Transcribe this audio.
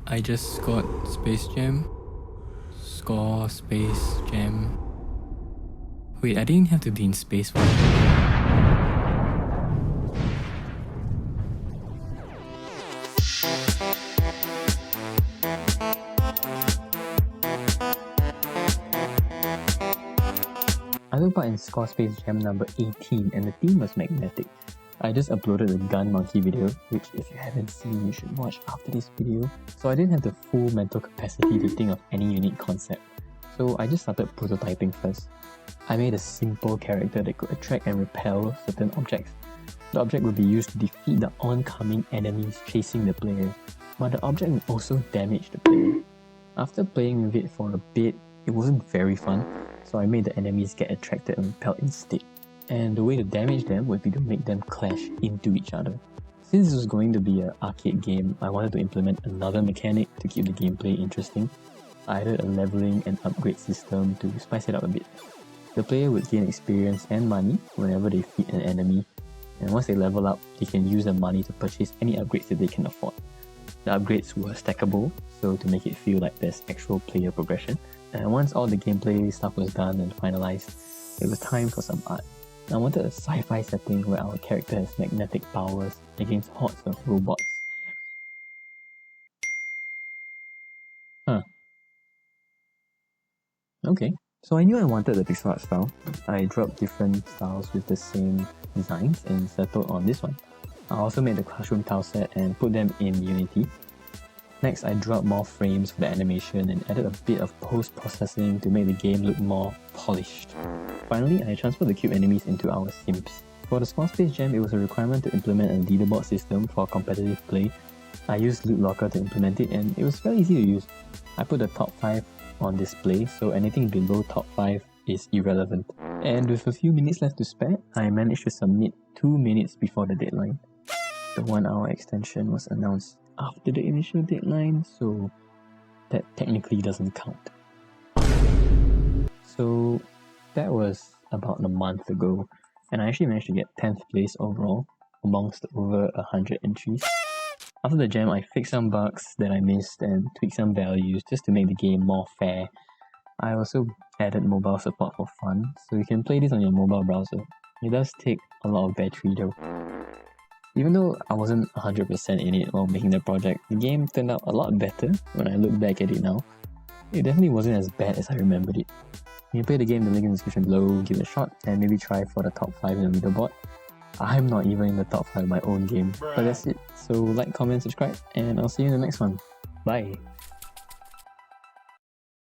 I just scored Space Jam. Score Space Jam. Wait, I didn't have to be in space for it. I took part in Score Space Jam number 18 and the theme was magnetic. I just uploaded a gun monkey video, which if you haven't seen, you should watch after this video. So I didn't have the full mental capacity to think of any unique concept. So I just started prototyping first. I made a simple character that could attract and repel certain objects. The object would be used to defeat the oncoming enemies chasing the player, but the object would also damage the player. After playing with it for a bit, it wasn't very fun, so I made the enemies get attracted and repelled instead. And the way to damage them would be to make them clash into each other. Since this was going to be an arcade game, I wanted to implement another mechanic to keep the gameplay interesting. I added a leveling and upgrade system to spice it up a bit. The player would gain experience and money whenever they defeat an enemy, and once they level up, they can use the money to purchase any upgrades that they can afford. The upgrades were stackable, so to make it feel like there's actual player progression. And once all the gameplay stuff was done and finalized, it was time for some art. I wanted a sci-fi setting where our character has magnetic powers against hordes of robots. Okay, so I knew I wanted the pixel art style. I dropped different styles with the same designs and settled on this one. I also made the classroom tile set and put them in Unity. Next, I dropped more frames for the animation and added a bit of post-processing to make the game look more polished. Finally, I transferred the cube enemies into our simps. For the Small Space Jam, it was a requirement to implement a leaderboard system for competitive play. I used Loot Locker to implement it and it was very easy to use. I put the top 5 on display, so anything below top 5 is irrelevant. And with a few minutes left to spare, I managed to submit 2 minutes before the deadline. The 1 hour extension was announced after the initial deadline, so that technically doesn't count. So that was about a month ago, and I actually managed to get 10th place overall amongst over 100 entries. After the jam, I fixed some bugs that I missed and tweaked some values just to make the game more fair. I also added mobile support for fun, so you can play this on your mobile browser. It does take a lot of battery though. Even though I wasn't 100% in it while making the project, the game turned out a lot better when I look back at it now. It definitely wasn't as bad as I remembered it. When you play the game, the link in the description below, give it a shot and maybe try for the top 5 in the leaderboard. I'm not even in the top 5 of my own game, but that's it. So like, comment, subscribe, and I'll see you in the next one. Bye!